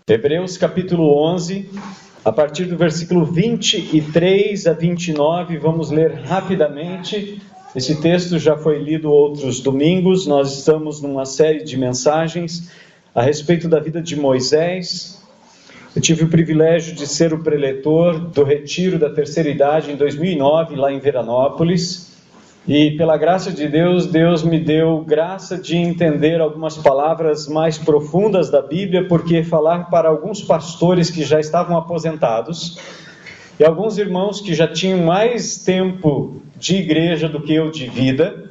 Hebreus capítulo 11, a partir do versículo 23 a 29, vamos ler rapidamente. Esse texto já foi lido outros domingos. Nós estamos numa série de mensagens a respeito da vida de Moisés. Eu tive o privilégio de ser o preletor do Retiro da Terceira Idade em 2009, lá em Veranópolis. E pela graça de Deus, Deus me deu graça de entender algumas palavras mais profundas da Bíblia, porque falar para alguns pastores que já estavam aposentados e alguns irmãos que já tinham mais tempo de igreja do que eu de vida,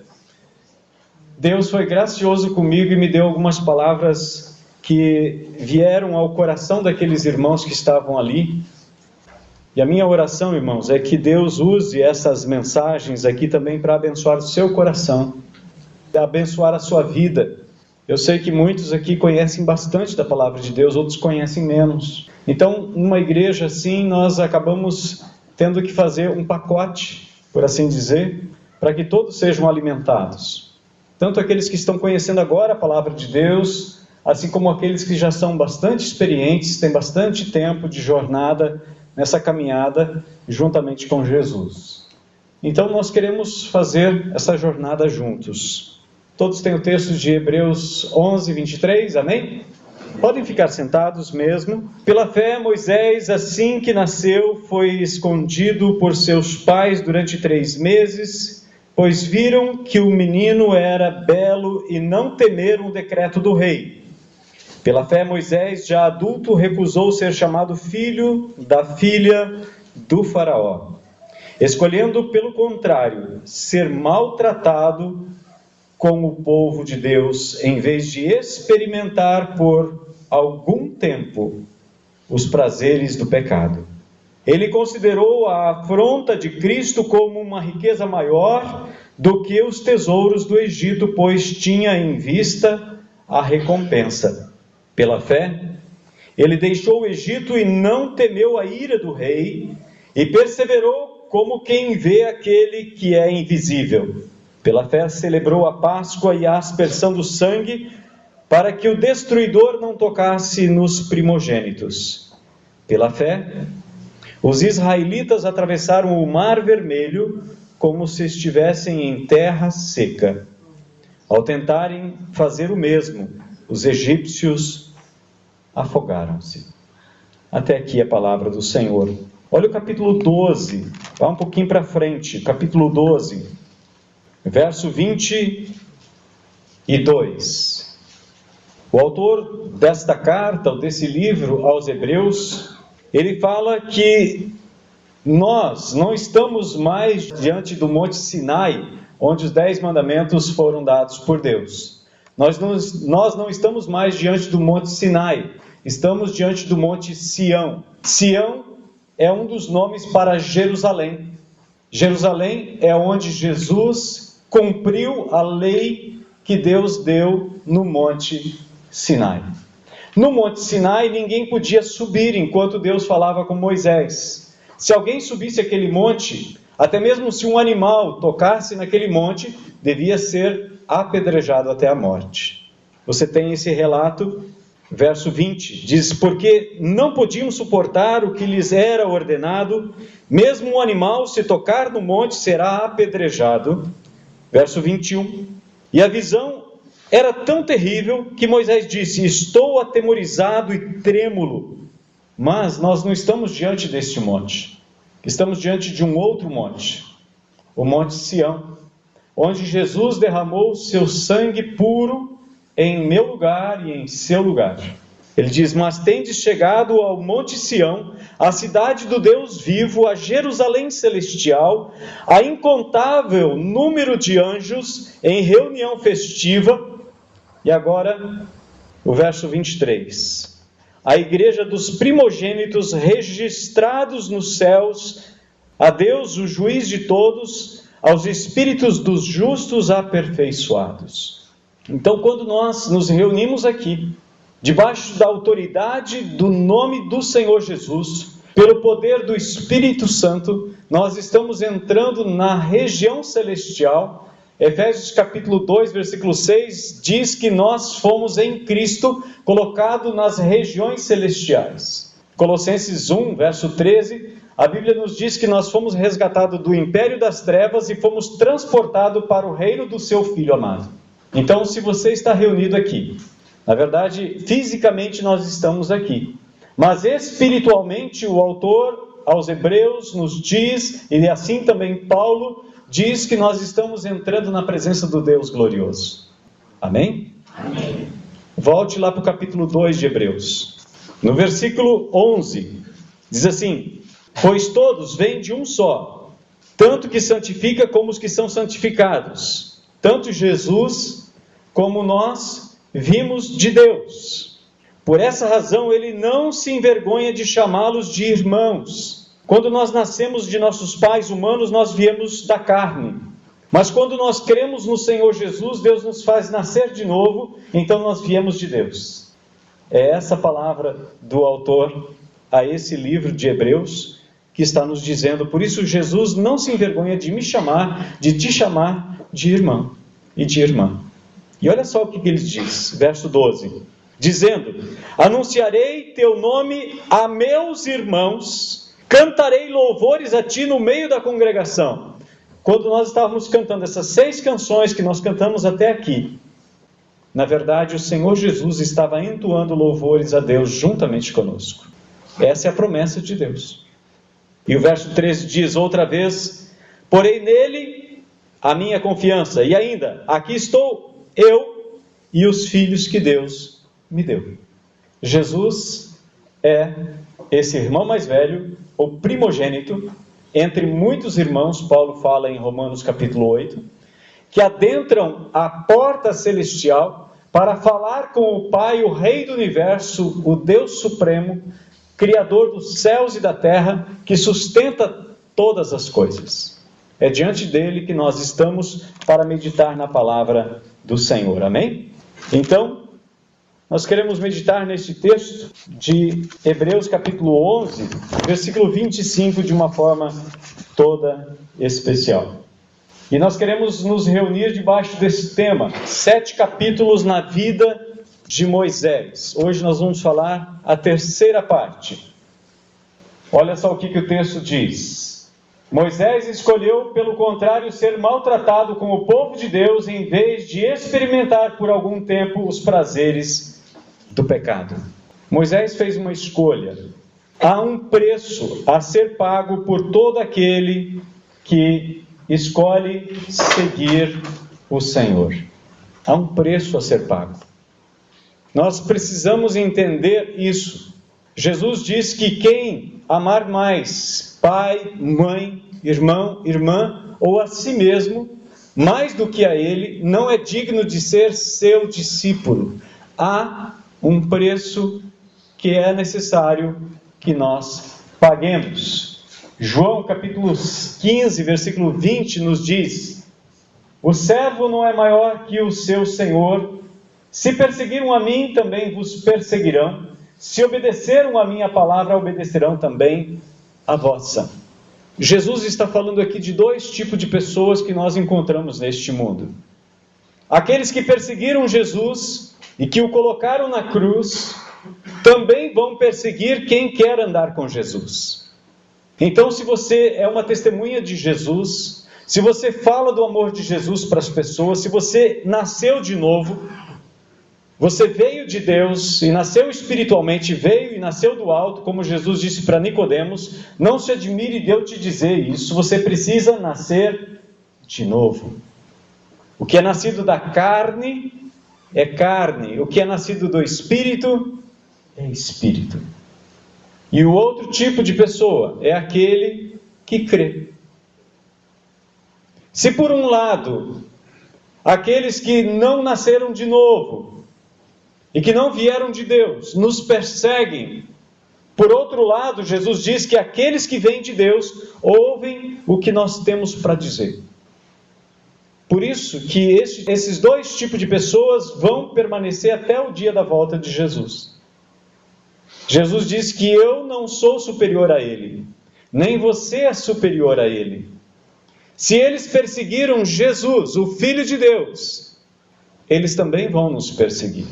Deus foi gracioso comigo e me deu algumas palavras que vieram ao coração daqueles irmãos que estavam ali. E a minha oração, irmãos, é que Deus use essas mensagens aqui também para abençoar o seu coração, abençoar a sua vida. Eu sei que muitos aqui conhecem bastante da palavra de Deus, outros conhecem menos. Então, numa igreja assim, nós acabamos tendo que fazer um pacote, por assim dizer, para que todos sejam alimentados. Tanto aqueles que estão conhecendo agora a palavra de Deus, assim como aqueles que já são bastante experientes, têm bastante tempo de jornada nessa caminhada juntamente com Jesus. Então nós queremos fazer essa jornada juntos. Todos têm o texto de Hebreus 11, 23, amém? Podem ficar sentados mesmo. Pela fé, Moisés, assim que nasceu, foi escondido por seus pais durante 3 meses, pois viram que o menino era belo e não temeram o decreto do rei. Pela fé, Moisés, já adulto, recusou ser chamado filho da filha do faraó, escolhendo, pelo contrário, ser maltratado com o povo de Deus, em vez de experimentar por algum tempo os prazeres do pecado. Ele considerou a afronta de Cristo como uma riqueza maior do que os tesouros do Egito, pois tinha em vista a recompensa. Pela fé, ele deixou o Egito e não temeu a ira do rei, e perseverou como quem vê aquele que é invisível. Pela fé, celebrou a Páscoa e a aspersão do sangue, para que o destruidor não tocasse nos primogênitos. Pela fé, os israelitas atravessaram o Mar Vermelho como se estivessem em terra seca. Ao tentarem fazer o mesmo, os egípcios afogaram-se. Até aqui a palavra do Senhor. Olha o capítulo 12, vá um pouquinho para frente, capítulo 12, verso 22. O autor desta carta, ou desse livro aos Hebreus, ele fala que nós não estamos mais diante do Monte Sinai, onde os 10 mandamentos foram dados por Deus. Nós não estamos mais diante do Monte Sinai, estamos diante do Monte Sião. Sião é um dos nomes para Jerusalém. Jerusalém é onde Jesus cumpriu a lei que Deus deu no Monte Sinai. No Monte Sinai ninguém podia subir enquanto Deus falava com Moisés. Se alguém subisse aquele monte, até mesmo se um animal tocasse naquele monte, devia ser apedrejado até a morte. Você tem esse relato, verso 20, diz: porque não podiam suportar o que lhes era ordenado, mesmo um animal, se tocar no monte, será apedrejado. Verso 21, e a visão era tão terrível que Moisés disse: estou atemorizado e trêmulo. Mas nós não estamos diante deste monte, estamos diante de um outro monte, o Monte Sião, onde Jesus derramou o seu sangue puro em meu lugar e em seu lugar. Ele diz: mas tendes chegado ao Monte Sião, a cidade do Deus vivo, a Jerusalém celestial, a incontável número de anjos em reunião festiva. E agora, o verso 23. A igreja dos primogênitos registrados nos céus, a Deus, o juiz de todos, aos espíritos dos justos aperfeiçoados. Então, quando nós nos reunimos aqui, debaixo da autoridade do nome do Senhor Jesus, pelo poder do Espírito Santo, nós estamos entrando na região celestial, Efésios capítulo 2, versículo 6, diz que nós fomos em Cristo colocados nas regiões celestiais. Colossenses 1, verso 13, a Bíblia nos diz que nós fomos resgatados do império das trevas e fomos transportados para o reino do seu Filho amado. Então, se você está reunido aqui, na verdade, fisicamente nós estamos aqui, mas espiritualmente o autor aos Hebreus nos diz, e assim também Paulo diz que nós estamos entrando na presença do Deus glorioso. Amém? Amém. Volte lá para o capítulo 2 de Hebreus. No versículo 11, diz assim: pois todos vêm de um só, tanto que santifica como os que são santificados, tanto Jesus como nós vimos de Deus. Por essa razão ele não se envergonha de chamá-los de irmãos. Quando nós nascemos de nossos pais humanos, nós viemos da carne. Mas quando nós cremos no Senhor Jesus, Deus nos faz nascer de novo, então nós viemos de Deus. É essa palavra do autor a esse livro de Hebreus que está nos dizendo. Por isso Jesus não se envergonha de me chamar, de te chamar de irmão e de irmã. E olha só o que ele diz, verso 12. Dizendo: anunciarei teu nome a meus irmãos, cantarei louvores a ti no meio da congregação. Quando nós estávamos cantando essas 6 canções que nós cantamos até aqui, na verdade o Senhor Jesus estava entoando louvores a Deus juntamente conosco. Essa é a promessa de Deus. E o verso 13 diz outra vez: porei nele a minha confiança. E ainda, aqui estou eu e os filhos que Deus me deu. Jesus é esse irmão mais velho, o primogênito, entre muitos irmãos, Paulo fala em Romanos capítulo 8, que adentram a porta celestial para falar com o Pai, o Rei do Universo, o Deus Supremo, Criador dos céus e da terra, que sustenta todas as coisas. É diante dele que nós estamos para meditar na palavra do Senhor. Amém? Então, nós queremos meditar neste texto de Hebreus capítulo 11, versículo 25, de uma forma toda especial. E nós queremos nos reunir debaixo desse tema, 7 capítulos na vida de Moisés. Hoje nós vamos falar a terceira parte. Olha só o que o texto diz. Moisés escolheu, pelo contrário, ser maltratado com o povo de Deus, em vez de experimentar por algum tempo os prazeres do pecado. Moisés fez uma escolha. Há um preço a ser pago por todo aquele que escolhe seguir o Senhor. Há um preço a ser pago. Nós precisamos entender isso. Jesus diz que quem amar mais pai, mãe, irmão, irmã ou a si mesmo, mais do que a ele, não é digno de ser seu discípulo. Há um preço que é necessário que nós paguemos. João capítulo 15, versículo 20 nos diz: o servo não é maior que o seu senhor. Se perseguiram a mim, também vos perseguirão. Se obedeceram a minha palavra, obedecerão também a vossa. Jesus está falando aqui de 2 tipos de pessoas que nós encontramos neste mundo. Aqueles que perseguiram Jesus e que o colocaram na cruz, também vão perseguir quem quer andar com Jesus. Então, se você é uma testemunha de Jesus, se você fala do amor de Jesus para as pessoas, se você nasceu de novo, você veio de Deus e nasceu espiritualmente, veio e nasceu do alto, como Jesus disse para Nicodemos, não se admire de eu te dizer isso, você precisa nascer de novo. O que é nascido da carne é carne, o que é nascido do Espírito é Espírito. E o outro tipo de pessoa é aquele que crê. Se por um lado, aqueles que não nasceram de novo e que não vieram de Deus nos perseguem, por outro lado, Jesus diz que aqueles que vêm de Deus ouvem o que nós temos para dizer. Por isso que esses 2 tipos de pessoas vão permanecer até o dia da volta de Jesus. Jesus diz que eu não sou superior a ele, nem você é superior a ele. Se eles perseguiram Jesus, o Filho de Deus, eles também vão nos perseguir.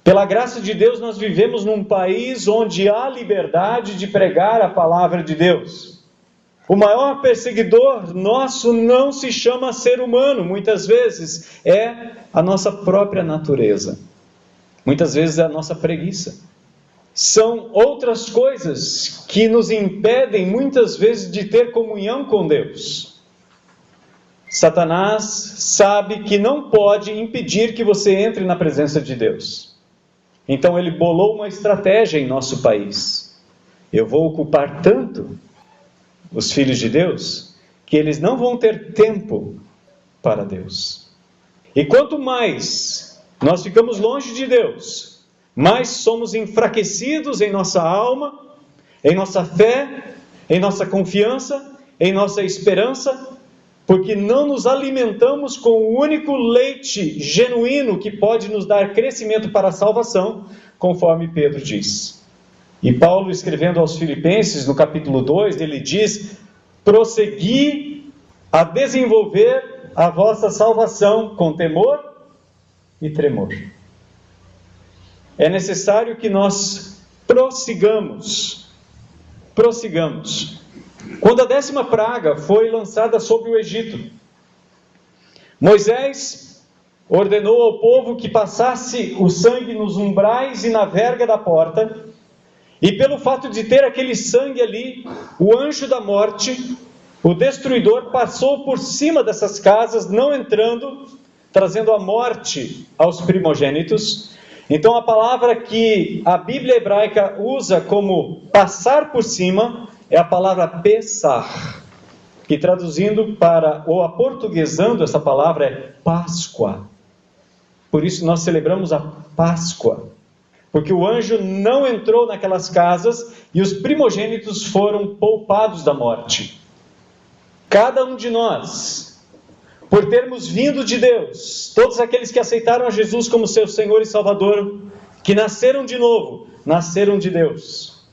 Pela graça de Deus, nós vivemos num país onde há liberdade de pregar a palavra de Deus. O maior perseguidor nosso não se chama ser humano, muitas vezes é a nossa própria natureza. Muitas vezes é a nossa preguiça. São outras coisas que nos impedem muitas vezes de ter comunhão com Deus. Satanás sabe que não pode impedir que você entre na presença de Deus. Então ele bolou uma estratégia em nosso país. Eu vou ocupar tanto os filhos de Deus que eles não vão ter tempo para Deus. E quanto mais nós ficamos longe de Deus, mais somos enfraquecidos em nossa alma, em nossa fé, em nossa confiança, em nossa esperança, porque não nos alimentamos com o único leite genuíno que pode nos dar crescimento para a salvação, conforme Pedro diz. E Paulo, escrevendo aos Filipenses, no capítulo 2, ele diz: prossegui a desenvolver a vossa salvação com temor e tremor. É necessário que nós prossigamos. Quando a 10ª praga foi lançada sobre o Egito, Moisés ordenou ao povo que passasse o sangue nos umbrais e na verga da porta, e pelo fato de ter aquele sangue ali, o anjo da morte, o destruidor, passou por cima dessas casas, não entrando, trazendo a morte aos primogênitos. Então a palavra que a Bíblia hebraica usa como passar por cima é a palavra Pessah, que traduzindo para, ou aportuguesando essa palavra, é Páscoa. Por isso nós celebramos a Páscoa, porque o anjo não entrou naquelas casas e os primogênitos foram poupados da morte. Cada um de nós, por termos vindo de Deus, todos aqueles que aceitaram a Jesus como seu Senhor e Salvador, que nasceram de novo, nasceram de Deus,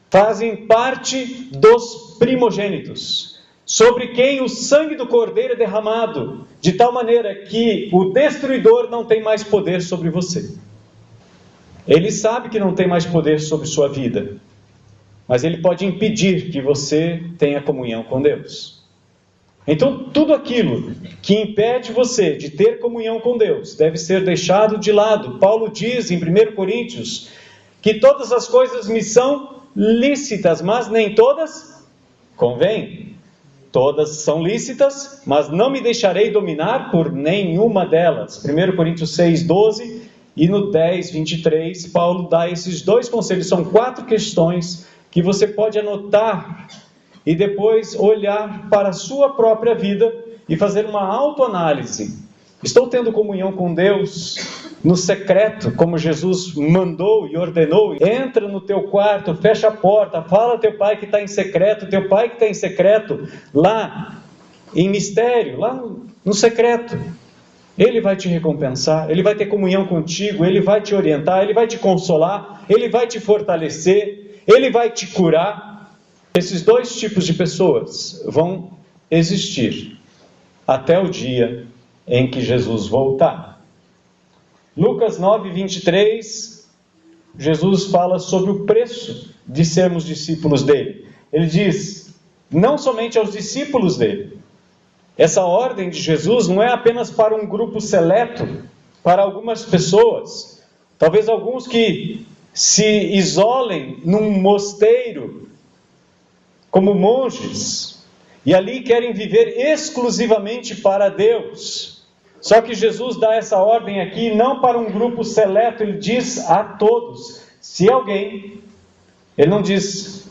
fazem parte dos primogênitos, sobre quem o sangue do Cordeiro é derramado, de tal maneira que o destruidor não tem mais poder sobre você. Ele sabe que não tem mais poder sobre sua vida, mas ele pode impedir que você tenha comunhão com Deus. Então, tudo aquilo que impede você de ter comunhão com Deus deve ser deixado de lado. Paulo diz em 1 Coríntios que todas as coisas me são lícitas, mas nem todas convêm. Todas são lícitas, mas não me deixarei dominar por nenhuma delas. 1 Coríntios 6, 12 e no 10, 23, Paulo dá esses dois conselhos. São 4 questões que você pode anotar e depois olhar para a sua própria vida e fazer uma autoanálise. Estou tendo comunhão com Deus no secreto, como Jesus mandou e ordenou? Entra no teu quarto, fecha a porta, fala ao teu pai que está em secreto, teu pai que está em secreto, lá em mistério, lá no secreto. Ele vai te recompensar, ele vai ter comunhão contigo, ele vai te orientar, ele vai te consolar, ele vai te fortalecer, ele vai te curar. Esses 2 tipos de pessoas vão existir até o dia em que Jesus voltar. Lucas 9, 23, Jesus fala sobre o preço de sermos discípulos dele. Ele diz, não somente aos discípulos dele. Essa ordem de Jesus não é apenas para um grupo seleto, para algumas pessoas. Talvez alguns que se isolem num mosteiro, como monges, e ali querem viver exclusivamente para Deus. Só que Jesus dá essa ordem aqui não para um grupo seleto, ele diz a todos. Se alguém, ele não diz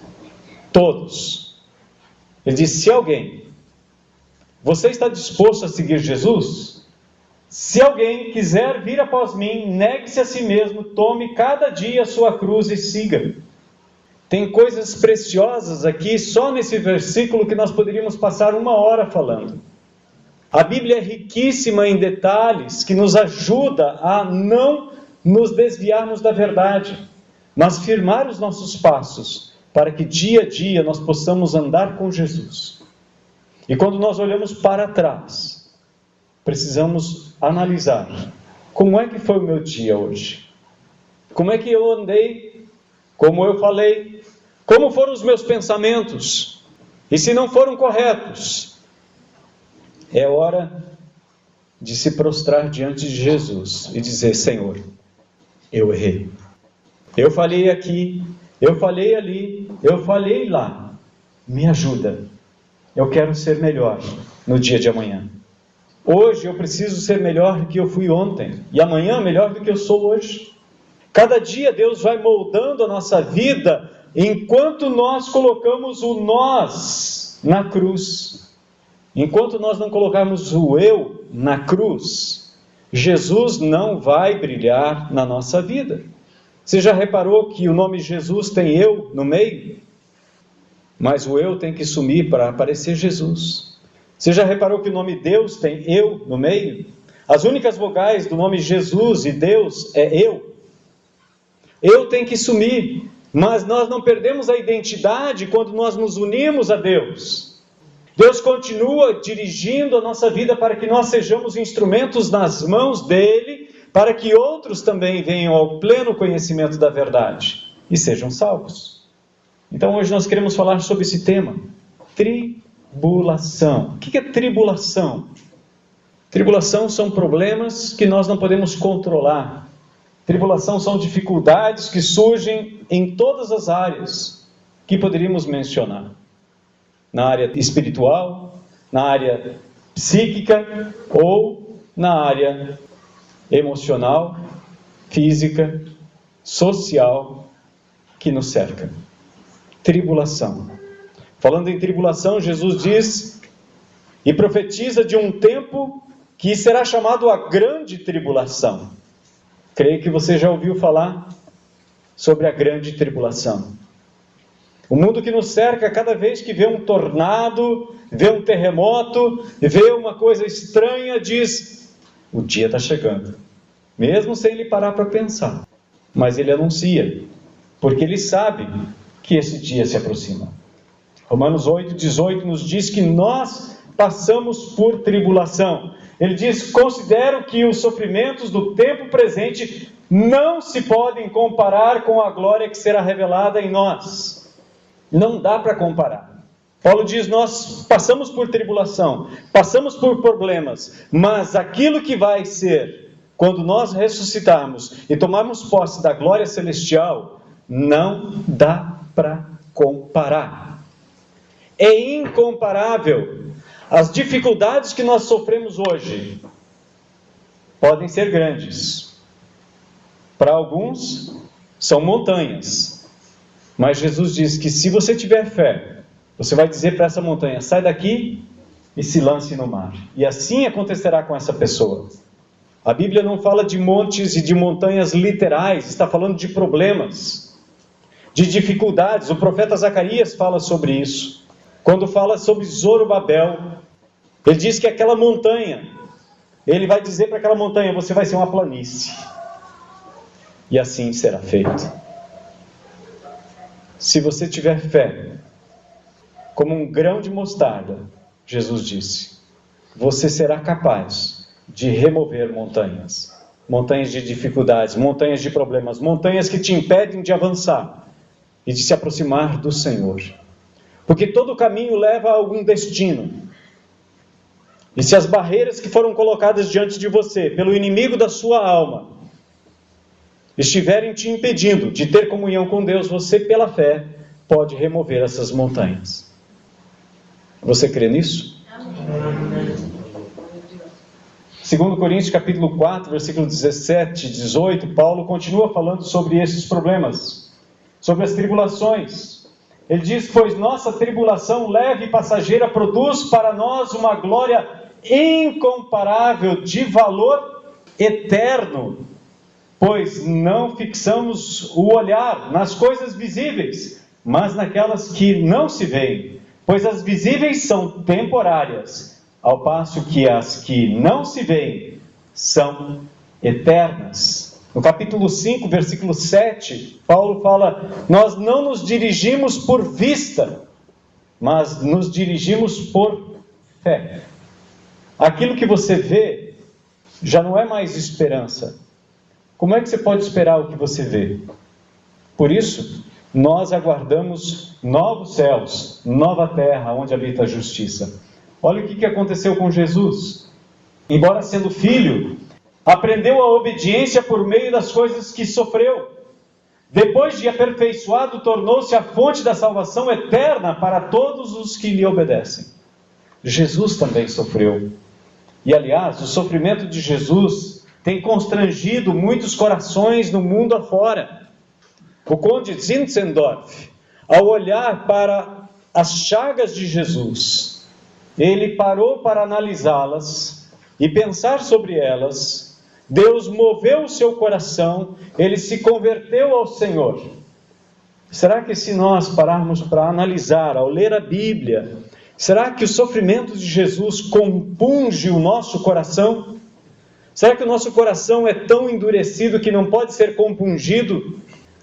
todos, ele diz se alguém, você está disposto a seguir Jesus? Se alguém quiser vir após mim, negue-se a si mesmo, tome cada dia a sua cruz e siga. Tem coisas preciosas aqui, só nesse versículo, que nós poderíamos passar 1 hora falando. A Bíblia é riquíssima em detalhes que nos ajuda a não nos desviarmos da verdade, mas firmar os nossos passos, para que dia a dia nós possamos andar com Jesus. E quando nós olhamos para trás, precisamos analisar: como é que foi o meu dia hoje? Como é que eu andei? Como eu falei? Como foram os meus pensamentos? E se não foram corretos, é hora de se prostrar diante de Jesus e dizer: Senhor, eu errei. Eu falei aqui, eu falei ali, eu falei lá. Me ajuda. Eu quero ser melhor no dia de amanhã. Hoje eu preciso ser melhor do que eu fui ontem. E amanhã melhor do que eu sou hoje. Cada dia Deus vai moldando a nossa vida enquanto nós colocamos o nós na cruz. Enquanto nós não colocarmos o eu na cruz, Jesus não vai brilhar na nossa vida. Você já reparou que o nome Jesus tem eu no meio? Mas o eu tem que sumir para aparecer Jesus. Você já reparou que o nome Deus tem eu no meio? As únicas vogais do nome Jesus e Deus é eu. Eu tem que sumir, mas nós não perdemos a identidade quando nós nos unimos a Deus. Deus continua dirigindo a nossa vida para que nós sejamos instrumentos nas mãos dele, para que outros também venham ao pleno conhecimento da verdade e sejam salvos. Então hoje nós queremos falar sobre esse tema, tribulação. O que é tribulação? Tribulação são problemas que nós não podemos controlar. Tribulação são dificuldades que surgem em todas as áreas que poderíamos mencionar. Na área espiritual, na área psíquica ou na área emocional, física, social que nos cerca. Tribulação. Falando em tribulação, Jesus diz e profetiza de um tempo que será chamado a grande tribulação. Creio que você já ouviu falar sobre a grande tribulação. O mundo que nos cerca, cada vez que vê um tornado, vê um terremoto, vê uma coisa estranha, diz: o dia está chegando. Mesmo sem ele parar para pensar. Mas ele anuncia, porque ele sabe que esse dia se aproxima. Romanos 8,18 nos diz que nós passamos por tribulação. Ele diz: considero que os sofrimentos do tempo presente não se podem comparar com a glória que será revelada em nós. Não dá para comparar. Paulo diz: nós passamos por tribulação, passamos por problemas, mas aquilo que vai ser, quando nós ressuscitarmos e tomarmos posse da glória celestial, não dá para comparar. É incomparável. As dificuldades que nós sofremos hoje podem ser grandes. Para alguns, são montanhas. Mas Jesus diz que se você tiver fé, você vai dizer para essa montanha: sai daqui e se lance no mar. E assim acontecerá com essa pessoa. A Bíblia não fala de montes e de montanhas literais, está falando de problemas, de dificuldades. O profeta Zacarias fala sobre isso. Quando fala sobre Zorobabel, ele diz que aquela montanha, ele vai dizer para aquela montanha: você vai ser uma planície. E assim será feito. Se você tiver fé, como um grão de mostarda, Jesus disse, você será capaz de remover montanhas. Montanhas de dificuldades, montanhas de problemas, montanhas que te impedem de avançar e de se aproximar do Senhor. Porque todo caminho leva a algum destino. E se as barreiras que foram colocadas diante de você, pelo inimigo da sua alma, estiverem te impedindo de ter comunhão com Deus, você, pela fé, pode remover essas montanhas. Você crê nisso? Amém. 2 Coríntios capítulo 4, versículo 17 e 18, Paulo continua falando sobre esses problemas, sobre as tribulações. Ele diz: pois nossa tribulação leve e passageira produz para nós uma glória incomparável, de valor eterno, pois não fixamos o olhar nas coisas visíveis, mas naquelas que não se veem, pois as visíveis são temporárias, ao passo que as que não se veem são eternas. No capítulo 5, versículo 7, Paulo fala: nós não nos dirigimos por vista, mas nos dirigimos por fé. Aquilo que você vê já não é mais esperança. Como é que você pode esperar o que você vê? Por isso, nós aguardamos novos céus, nova terra, onde habita a justiça. Olha o que aconteceu com Jesus. Embora sendo filho, aprendeu a obediência por meio das coisas que sofreu. Depois de aperfeiçoado, tornou-se a fonte da salvação eterna para todos os que lhe obedecem. Jesus também sofreu. E, aliás, o sofrimento de Jesus tem constrangido muitos corações no mundo afora. O conde Zinzendorf, ao olhar para as chagas de Jesus, ele parou para analisá-las e pensar sobre elas. Deus moveu o seu coração, ele se converteu ao Senhor. Será que se nós pararmos para analisar, ao ler a Bíblia, será que o sofrimento de Jesus compunge o nosso coração? Será que o nosso coração é tão endurecido que não pode ser compungido?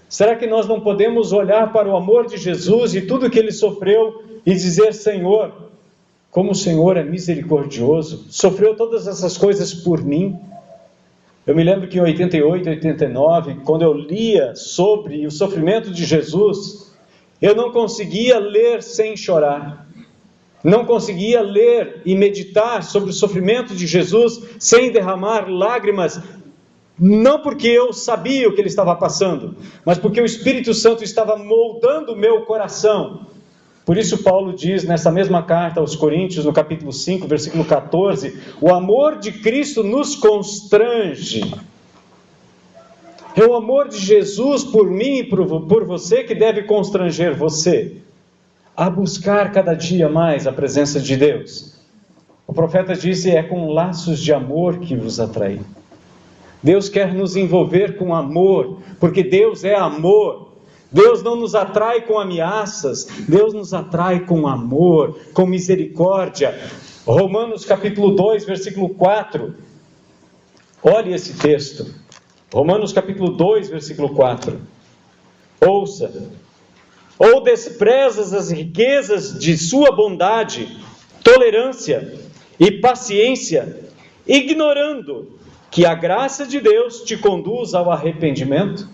Será que nós não podemos olhar para o amor de Jesus e tudo que ele sofreu e dizer: Senhor, como o Senhor é misericordioso, sofreu todas essas coisas por mim? Eu me lembro que em 88, 89, quando eu lia sobre o sofrimento de Jesus, eu não conseguia ler sem chorar. Não conseguia ler e meditar sobre o sofrimento de Jesus sem derramar lágrimas, não porque eu sabia o que ele estava passando, mas porque o Espírito Santo estava moldando o meu coração. Por isso Paulo diz nessa mesma carta aos Coríntios, no capítulo 5, versículo 14, o amor de Cristo nos constrange. É o amor de Jesus por mim e por você que deve constranger você a buscar cada dia mais a presença de Deus. O profeta disse: é com laços de amor que vos atraí. Deus quer nos envolver com amor, porque Deus é amor. Deus não nos atrai com ameaças, Deus nos atrai com amor, com misericórdia. Romanos capítulo 2, versículo 4. Olhe esse texto. Romanos capítulo 2, versículo 4. Ouça. Ou desprezas as riquezas de sua bondade, tolerância e paciência, ignorando que a graça de Deus te conduz ao arrependimento?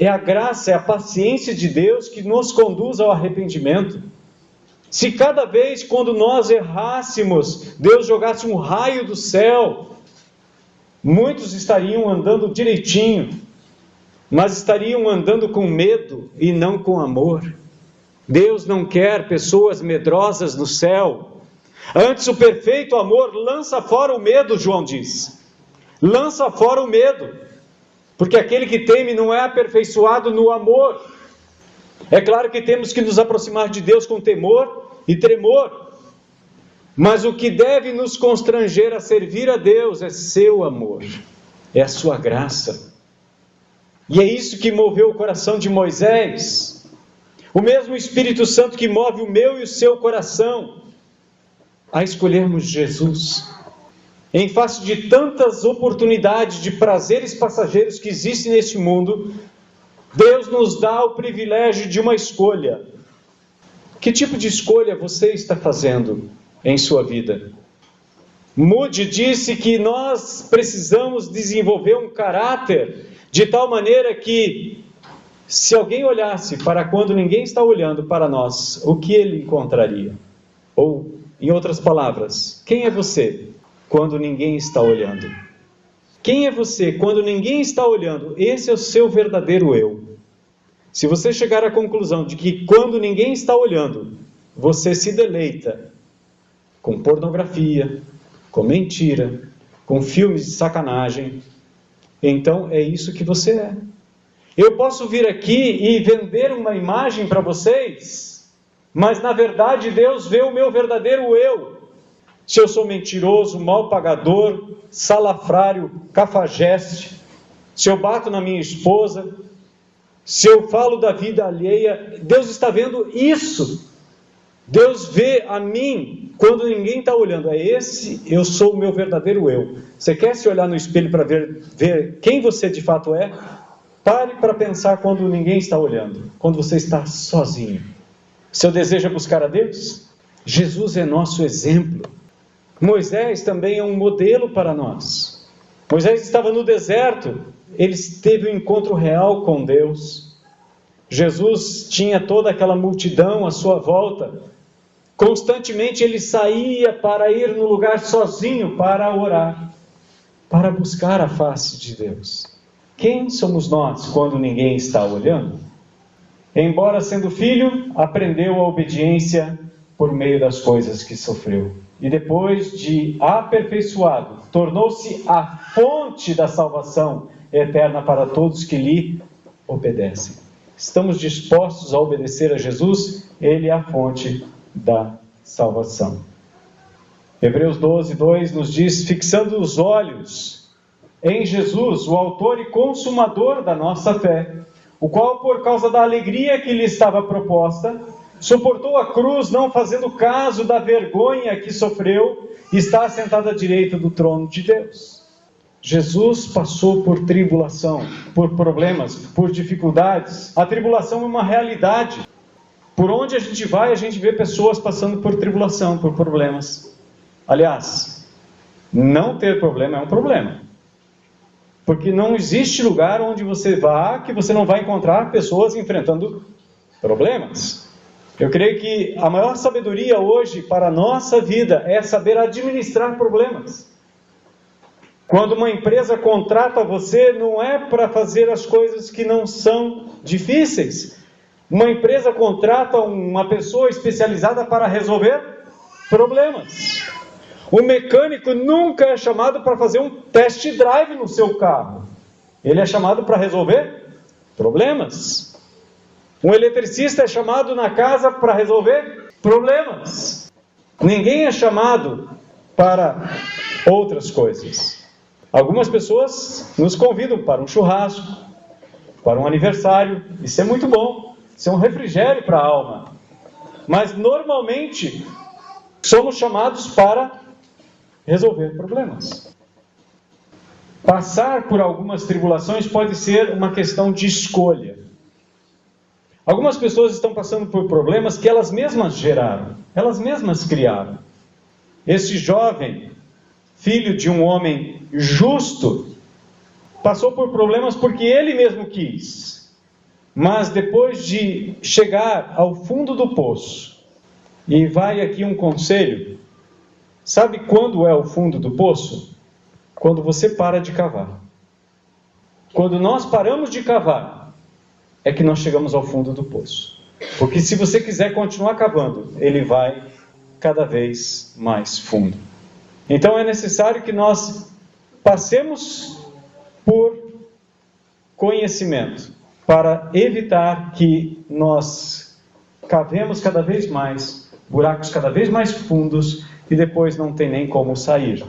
É a graça, é a paciência de Deus que nos conduz ao arrependimento. Se cada vez quando nós errássemos, Deus jogasse um raio do céu, muitos estariam andando direitinho, mas estariam andando com medo e não com amor. Deus não quer pessoas medrosas no céu. Antes, o perfeito amor lança fora o medo, João diz. Lança fora o medo. Porque aquele que teme não é aperfeiçoado no amor. É claro que temos que nos aproximar de Deus com temor e tremor. Mas o que deve nos constranger a servir a Deus é seu amor, é a sua graça. E é isso que moveu o coração de Moisés. O mesmo Espírito Santo que move o meu e o seu coração a escolhermos Jesus. Em face de tantas oportunidades de prazeres passageiros que existem neste mundo, Deus nos dá o privilégio de uma escolha. Que tipo de escolha você está fazendo em sua vida? Moody disse que nós precisamos desenvolver um caráter de tal maneira que, se alguém olhasse para quando ninguém está olhando para nós, o que ele encontraria? Ou, em outras palavras, quem é você quando ninguém está olhando? Quem é você quando ninguém está olhando? Esse é o seu verdadeiro eu. Se você chegar à conclusão de que quando ninguém está olhando, você se deleita com pornografia, com mentira, com filmes de sacanagem, então é isso que você é. Eu posso vir aqui e vender uma imagem para vocês, mas na verdade Deus vê o meu verdadeiro eu. Se eu sou mentiroso, mal pagador, salafrário, cafajeste, se eu bato na minha esposa, se eu falo da vida alheia, Deus está vendo isso. Deus vê a mim quando ninguém está olhando. Eu sou o meu verdadeiro eu. Você quer se olhar no espelho para ver quem você de fato é? Pare para pensar quando ninguém está olhando, quando você está sozinho. Seu desejo é buscar a Deus? Jesus é nosso exemplo. Moisés também é um modelo para nós. Moisés estava no deserto, ele teve um encontro real com Deus. Jesus tinha toda aquela multidão à sua volta. Constantemente ele saía para ir no lugar sozinho para orar, para buscar a face de Deus. Quem somos nós quando ninguém está olhando? Embora sendo filho, aprendeu a obediência por meio das coisas que sofreu. E depois de aperfeiçoado, tornou-se a fonte da salvação eterna para todos que lhe obedecem. Estamos dispostos a obedecer a Jesus? Ele é a fonte da salvação. Hebreus 12, 2 nos diz: fixando os olhos em Jesus, o autor e consumador da nossa fé, o qual, por causa da alegria que lhe estava proposta, suportou a cruz, não fazendo caso da vergonha que sofreu, e está assentado à direita do trono de Deus. Jesus passou por tribulação, por problemas, por dificuldades. A tribulação é uma realidade. Por onde a gente vai, a gente vê pessoas passando por tribulação, por problemas. Aliás, não ter problema é um problema. Porque não existe lugar onde você vá que você não vai encontrar pessoas enfrentando problemas. Eu creio que a maior sabedoria hoje para a nossa vida é saber administrar problemas. Quando uma empresa contrata você, não é para fazer as coisas que não são difíceis. Uma empresa contrata uma pessoa especializada para resolver problemas. O mecânico nunca é chamado para fazer um test drive no seu carro. Ele é chamado para resolver problemas. Um eletricista é chamado na casa para resolver problemas. Ninguém é chamado para outras coisas. Algumas pessoas nos convidam para um churrasco, para um aniversário. Isso é muito bom. Isso é um refrigério para a alma. Mas normalmente somos chamados para resolver problemas. Passar por algumas tribulações pode ser uma questão de escolha. Algumas pessoas estão passando por problemas que elas mesmas geraram, elas mesmas criaram. Esse jovem, filho de um homem justo, passou por problemas porque ele mesmo quis. Mas depois de chegar ao fundo do poço, e vai aqui um conselho, sabe quando é o fundo do poço? Quando você para de cavar. Quando nós paramos de cavar, é que nós chegamos ao fundo do poço. Porque se você quiser continuar cavando, ele vai cada vez mais fundo. Então é necessário que nós passemos por conhecimento, para evitar que nós cavemos cada vez mais, buracos cada vez mais fundos, e depois não tem nem como sair.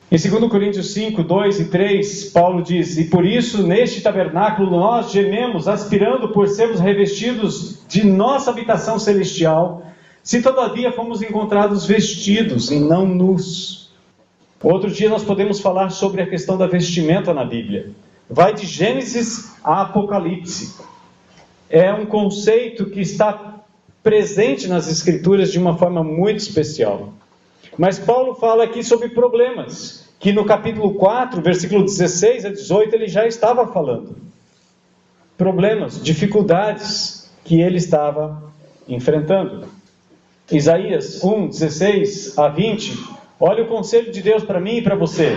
Em 2 Coríntios 5, 2 e 3, Paulo diz: e por isso neste tabernáculo nós gememos, aspirando por sermos revestidos de nossa habitação celestial, se todavia fomos encontrados vestidos e não nus. Outro dia nós podemos falar sobre a questão da vestimenta na Bíblia. Vai de Gênesis a Apocalipse. É um conceito que está presente nas Escrituras de uma forma muito especial. Mas Paulo fala aqui sobre problemas, que no capítulo 4, versículo 16 a 18, ele já estava falando. Problemas, dificuldades que ele estava enfrentando. Isaías 1, 16 a 20, olha o conselho de Deus para mim e para você.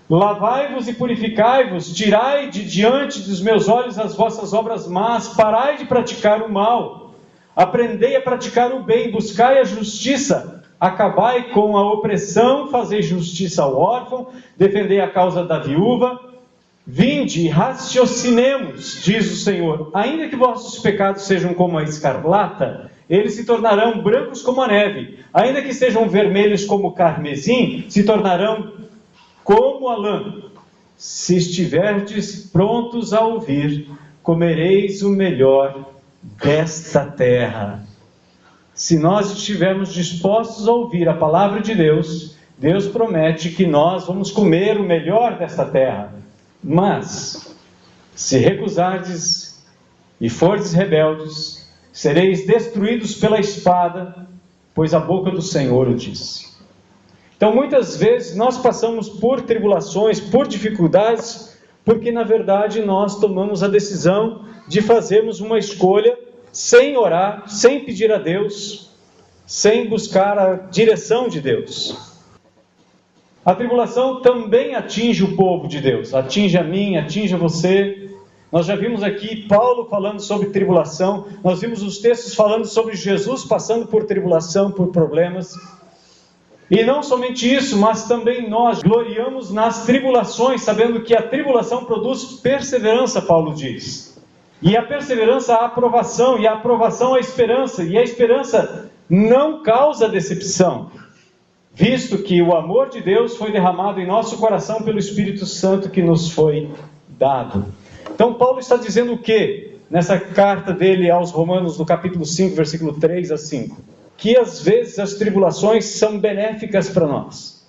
Lavai-vos e purificai-vos, tirai de diante dos meus olhos as vossas obras más, parai de praticar o mal, aprendei a praticar o bem, buscai a justiça, acabai com a opressão, fazei justiça ao órfão, defendei a causa da viúva, vinde e raciocinemos, diz o Senhor, ainda que vossos pecados sejam como a escarlata, eles se tornarão brancos como a neve, ainda que sejam vermelhos como o carmesim, se tornarão como a lã. Se estiverdes prontos a ouvir, comereis o melhor desta terra. Se nós estivermos dispostos a ouvir a palavra de Deus, Deus promete que nós vamos comer o melhor desta terra. Mas, se recusardes e fordes rebeldes, sereis destruídos pela espada, pois a boca do Senhor o disse. Então, muitas vezes, nós passamos por tribulações, por dificuldades, porque, na verdade, nós tomamos a decisão de fazermos uma escolha sem orar, sem pedir a Deus, sem buscar a direção de Deus. A tribulação também atinge o povo de Deus, atinge a mim, atinge a você. Nós já vimos aqui Paulo falando sobre tribulação, nós vimos os textos falando sobre Jesus passando por tribulação, por problemas. E não somente isso, mas também nós gloriamos nas tribulações, sabendo que a tribulação produz perseverança, Paulo diz. E a perseverança a aprovação, e a aprovação a esperança, e a esperança não causa decepção, visto que o amor de Deus foi derramado em nosso coração pelo Espírito Santo que nos foi dado. Então Paulo está dizendo o quê? Nessa carta dele aos Romanos, no capítulo 5, versículo 3 a 5. Que às vezes as tribulações são benéficas para nós.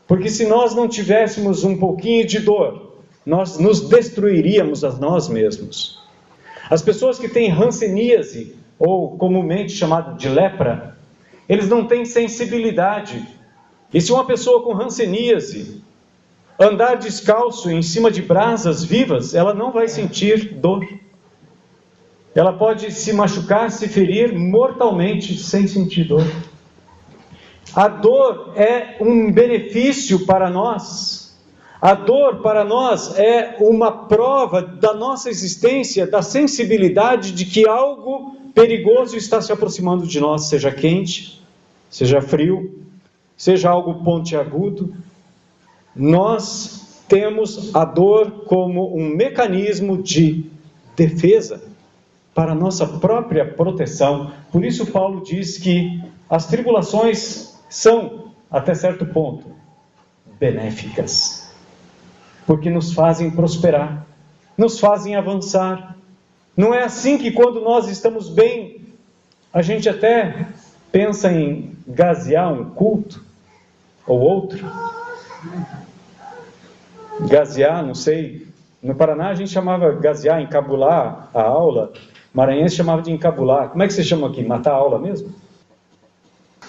Porque se nós não tivéssemos um pouquinho de dor, nós nos destruiríamos a nós mesmos. As pessoas que têm hanseníase, ou comumente chamado de lepra, eles não têm sensibilidade. E se uma pessoa com hanseníase andar descalço em cima de brasas vivas, ela não vai sentir dor. Ela pode se machucar, se ferir mortalmente sem sentir dor. A dor é um benefício para nós. A dor para nós é uma prova da nossa existência, da sensibilidade de que algo perigoso está se aproximando de nós, seja quente, seja frio, seja algo pontiagudo. Nós temos a dor como um mecanismo de defesa para a nossa própria proteção. Por isso Paulo diz que as tribulações são, até certo ponto, benéficas, porque nos fazem prosperar, nos fazem avançar. Não é assim que quando nós estamos bem, a gente até pensa em gazear um culto ou outro. Gazear, não sei, no Paraná a gente chamava gazear, encabular a aula. Maranhense chamava de encabular. Como é que você chama aqui? Matar a aula mesmo?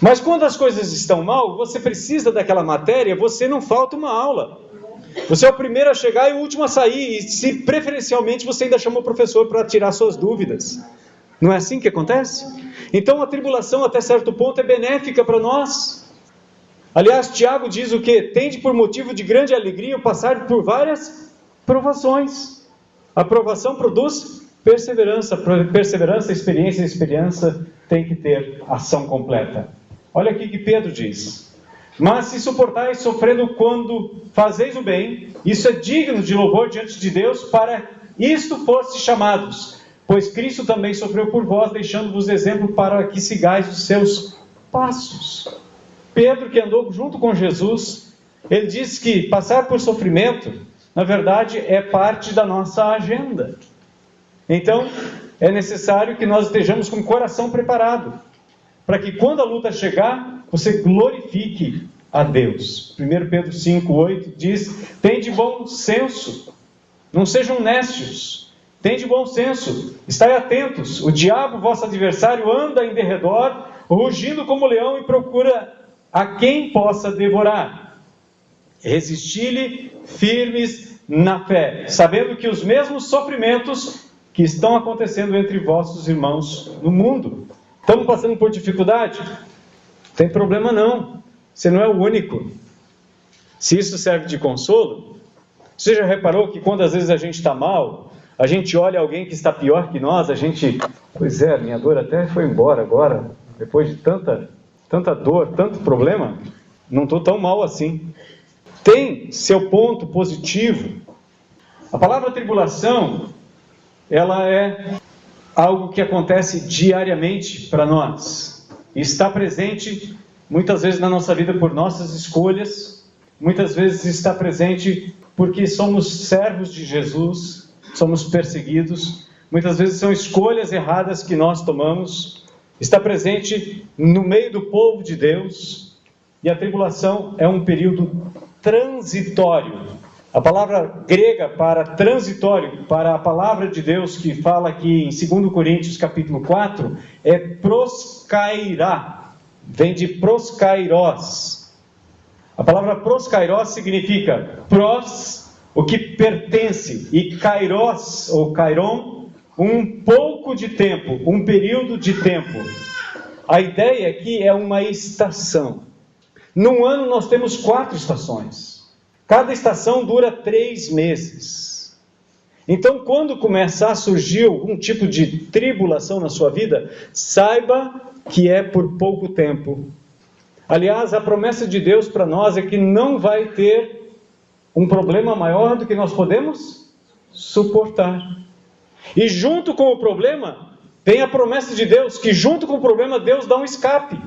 Mas quando as coisas estão mal, você precisa daquela matéria, você não falta uma aula. Você é o primeiro a chegar e o último a sair. E se preferencialmente você ainda chama o professor para tirar suas dúvidas. Não é assim que acontece? Então a tribulação até certo ponto é benéfica para nós. Aliás, Tiago diz o quê? Tende por motivo de grande alegria o passar por várias provações. A provação produz perseverança, experiência tem que ter ação completa. Olha aqui que Pedro diz: mas se suportais sofrendo quando fazeis o bem, isso é digno de louvor diante de Deus, para isto fostes chamados, pois Cristo também sofreu por vós, deixando-vos exemplo para que sigais os seus passos. Pedro, que andou junto com Jesus, ele diz que passar por sofrimento, na verdade, é parte da nossa agenda. Então, é necessário que nós estejamos com o coração preparado, para que quando a luta chegar, você glorifique a Deus. 1 Pedro 5,8 diz: tende bom senso, não sejam nécios, tende bom senso, estai atentos, o diabo, vosso adversário, anda em derredor, rugindo como leão e procura a quem possa devorar. Resisti-lhe firmes na fé, sabendo que os mesmos sofrimentos que estão acontecendo entre vossos irmãos no mundo. Estamos passando por dificuldade? Não tem problema não, você não é o único. Se isso serve de consolo, você já reparou que quando às vezes a gente está mal, a gente olha alguém que está pior que nós, a gente, pois é, minha dor até foi embora agora, depois de tanta dor, tanto problema, não estou tão mal assim. Tem seu ponto positivo. A palavra tribulação, ela é algo que acontece diariamente para nós. Está presente muitas vezes na nossa vida por nossas escolhas, muitas vezes está presente porque somos servos de Jesus, somos perseguidos, muitas vezes são escolhas erradas que nós tomamos, está presente no meio do povo de Deus, e a tribulação é um período transitório. A palavra grega para transitório, para a palavra de Deus que fala aqui em 2 Coríntios capítulo 4, é proskairá. vem de proskairos. A palavra proskairos significa pros, o que pertence, e kairos, ou kairon, um pouco de tempo, um período de tempo. A ideia aqui é uma estação. Num ano nós temos 4 estações. Cada estação dura 3 meses. Então, quando começar a surgir algum tipo de tribulação na sua vida, saiba que é por pouco tempo. Aliás, a promessa de Deus para nós é que não vai ter um problema maior do que nós podemos suportar. E junto com o problema, vem a promessa de Deus, que junto com o problema, Deus dá um escape.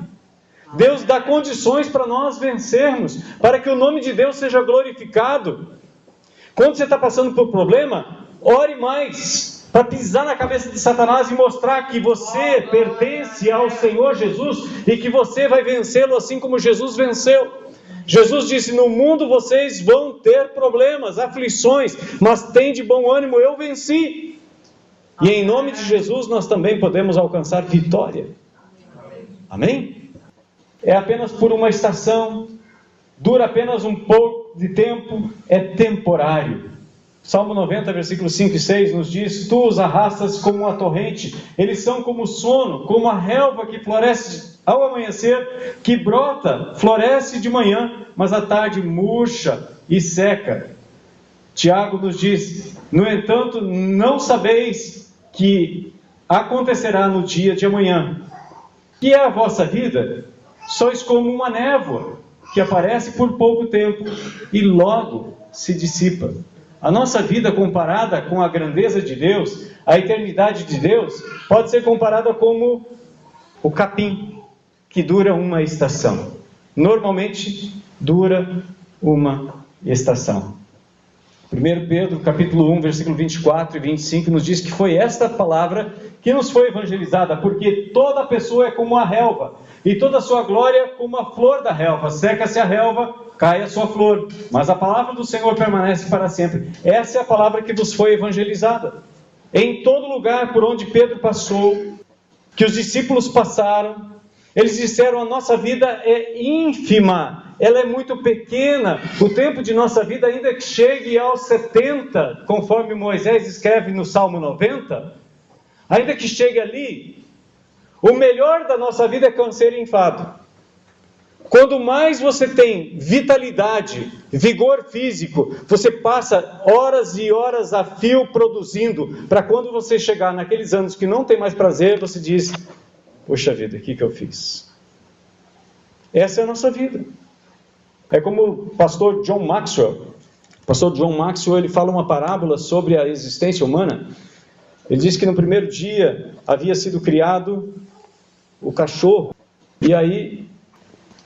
Deus dá condições para nós vencermos, para que o nome de Deus seja glorificado. Quando você está passando por problema, ore mais, para pisar na cabeça de Satanás e mostrar que você pertence ao Senhor Jesus e que você vai vencê-lo assim como Jesus venceu. Jesus disse: no mundo vocês vão ter problemas, aflições, mas tem de bom ânimo, eu venci. E em nome de Jesus nós também podemos alcançar vitória. Amém? É apenas por uma estação, dura apenas um pouco de tempo, é temporário. Salmo 90, versículos 5 e 6 nos diz: tu os arrastas como a torrente, eles são como o sono, como a relva que floresce ao amanhecer, que brota, floresce de manhã, mas à tarde murcha e seca. Tiago nos diz: no entanto, não sabeis que acontecerá no dia de amanhã. Que é a vossa vida? Sois como uma névoa, que aparece por pouco tempo e logo se dissipa. A nossa vida comparada com a grandeza de Deus, a eternidade de Deus, pode ser comparada como o capim, que dura uma estação. Normalmente dura uma estação. 1 Pedro, capítulo 1, versículo 24 e 25, nos diz que foi esta palavra que nos foi evangelizada, porque toda pessoa é como a relva, e toda a sua glória como a flor da relva. Seca-se a relva, cai a sua flor, mas a palavra do Senhor permanece para sempre. Essa é a palavra que vos foi evangelizada. Em todo lugar por onde Pedro passou, que os discípulos passaram, eles disseram: a nossa vida é ínfima, ela é muito pequena, o tempo de nossa vida, ainda que chegue aos 70, conforme Moisés escreve no Salmo 90, ainda que chegue ali, o melhor da nossa vida é canseiro e enfado. Quando mais você tem vitalidade, vigor físico, você passa horas e horas a fio produzindo, para quando você chegar naqueles anos que não tem mais prazer, você diz: puxa vida, o que eu fiz? Essa é a nossa vida. É como o pastor John Maxwell. O pastor John Maxwell, ele fala uma parábola sobre a existência humana. Ele diz que no primeiro dia havia sido criado o cachorro. E aí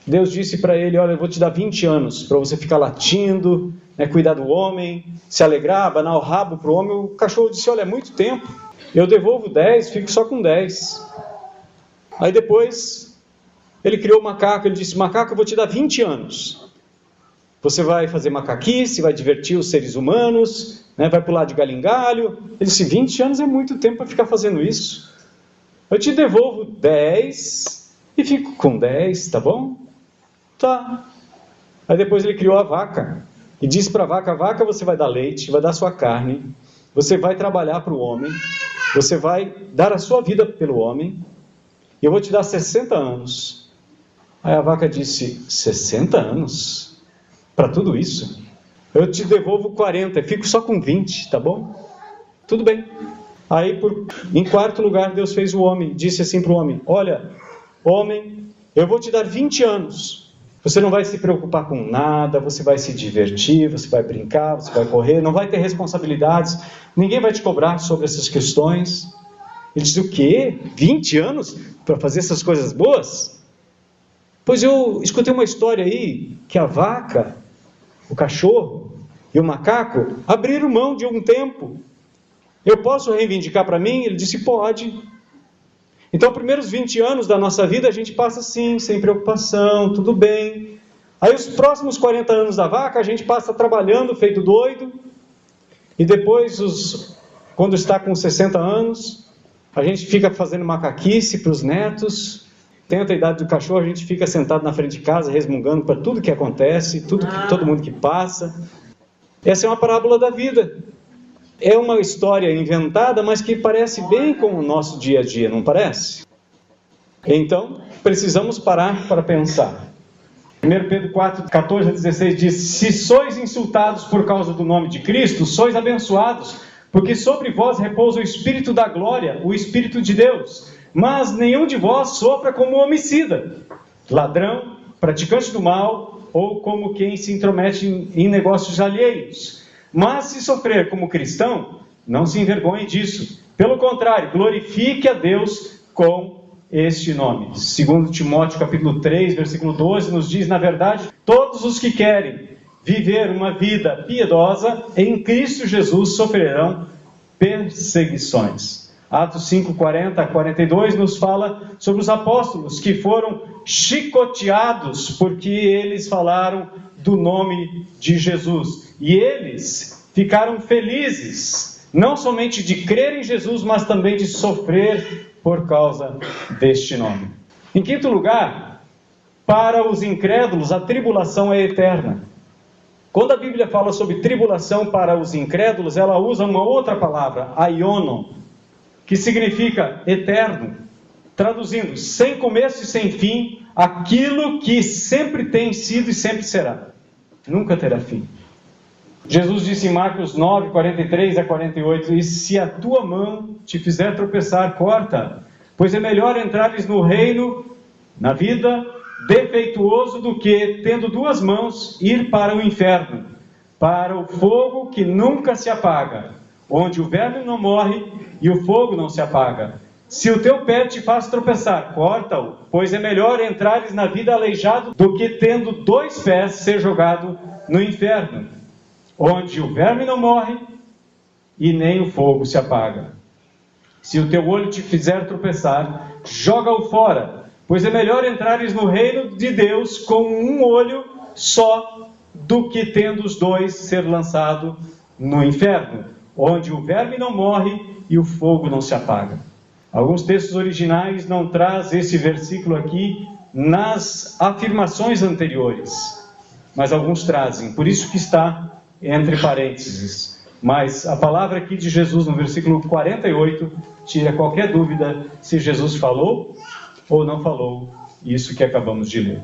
Deus disse para ele: olha, eu vou te dar 20 anos para você ficar latindo, cuidar do homem, se alegrar, abanar o rabo para o homem. O cachorro disse: olha, é muito tempo, eu devolvo 10, fico só com 10. Aí depois ele criou o macaco. Ele disse: macaco, eu vou te dar 20 anos. Você vai fazer macaquice, vai divertir os seres humanos, vai pular de galho em galho. Ele disse: 20 anos é muito tempo para ficar fazendo isso. Eu te devolvo 10 e fico com 10, tá bom? Tá. Aí depois ele criou a vaca. E disse para a vaca: vaca, você vai dar leite, vai dar sua carne, você vai trabalhar para o homem, você vai dar a sua vida pelo homem, e eu vou te dar 60 anos. Aí a vaca disse: 60 anos? Para tudo isso? Eu te devolvo 40, fico só com 20, tá bom? Tudo bem. Aí, em quarto lugar, Deus fez o homem. Disse assim para o homem: olha, homem, eu vou te dar 20 anos. Você não vai se preocupar com nada, você vai se divertir, você vai brincar, você vai correr, não vai ter responsabilidades, ninguém vai te cobrar sobre essas questões. Ele disse: o quê? 20 anos para fazer essas coisas boas? Pois eu escutei uma história aí, que a vaca, o cachorro e o macaco abriram mão de um tempo. Eu posso reivindicar para mim? Ele disse: pode. Então, os primeiros 20 anos da nossa vida a gente passa assim, sem preocupação, tudo bem. Aí os próximos 40 anos da vaca a gente passa trabalhando, feito doido. E depois, quando está com 60 anos, a gente fica fazendo macaquice para os netos. Tenta a idade do cachorro, a gente fica sentado na frente de casa, resmungando para tudo que acontece, todo mundo que passa. Essa é uma parábola da vida. É uma história inventada, mas que parece bem com o nosso dia a dia, não parece? Então, precisamos parar para pensar. 1 Pedro 4, 14 a 16 diz: se sois insultados por causa do nome de Cristo, sois abençoados, porque sobre vós repousa o Espírito da glória, o Espírito de Deus. Mas nenhum de vós sofra como homicida, ladrão, praticante do mal, ou como quem se intromete em negócios alheios. Mas se sofrer como cristão, não se envergonhe disso. Pelo contrário, glorifique a Deus com este nome. 2 Timóteo capítulo 3, versículo 12, nos diz: na verdade, todos os que querem viver uma vida piedosa em Cristo Jesus sofrerão perseguições. Atos 5, 40 a 42 nos fala sobre os apóstolos que foram chicoteados porque eles falaram do nome de Jesus. E eles ficaram felizes, não somente de crer em Jesus, mas também de sofrer por causa deste nome. Em quinto lugar, para os incrédulos, a tribulação é eterna. Quando a Bíblia fala sobre tribulação para os incrédulos, ela usa uma outra palavra, aionon, que significa eterno, traduzindo, sem começo e sem fim, aquilo que sempre tem sido e sempre será, nunca terá fim. Jesus disse em Marcos 9, 43 a 48, e se a tua mão te fizer tropeçar, corta, pois é melhor entrares no reino, na vida, defeituoso do que, tendo duas mãos, ir para o inferno, para o fogo que nunca se apaga, onde o verme não morre e o fogo não se apaga. Se o teu pé te faz tropeçar, corta-o, pois é melhor entrares na vida aleijado do que, tendo dois pés, ser jogado no inferno, onde o verme não morre e nem o fogo se apaga. Se o teu olho te fizer tropeçar, joga-o fora, pois é melhor entrares no reino de Deus com um olho só, do que tendo os dois ser lançado no inferno, onde o verme não morre e o fogo não se apaga. Alguns textos originais não trazem esse versículo aqui nas afirmações anteriores, mas alguns trazem, por isso que está entre parênteses. Mas a palavra aqui de Jesus no versículo 48 tira qualquer dúvida se Jesus falou ou não falou isso que acabamos de ler.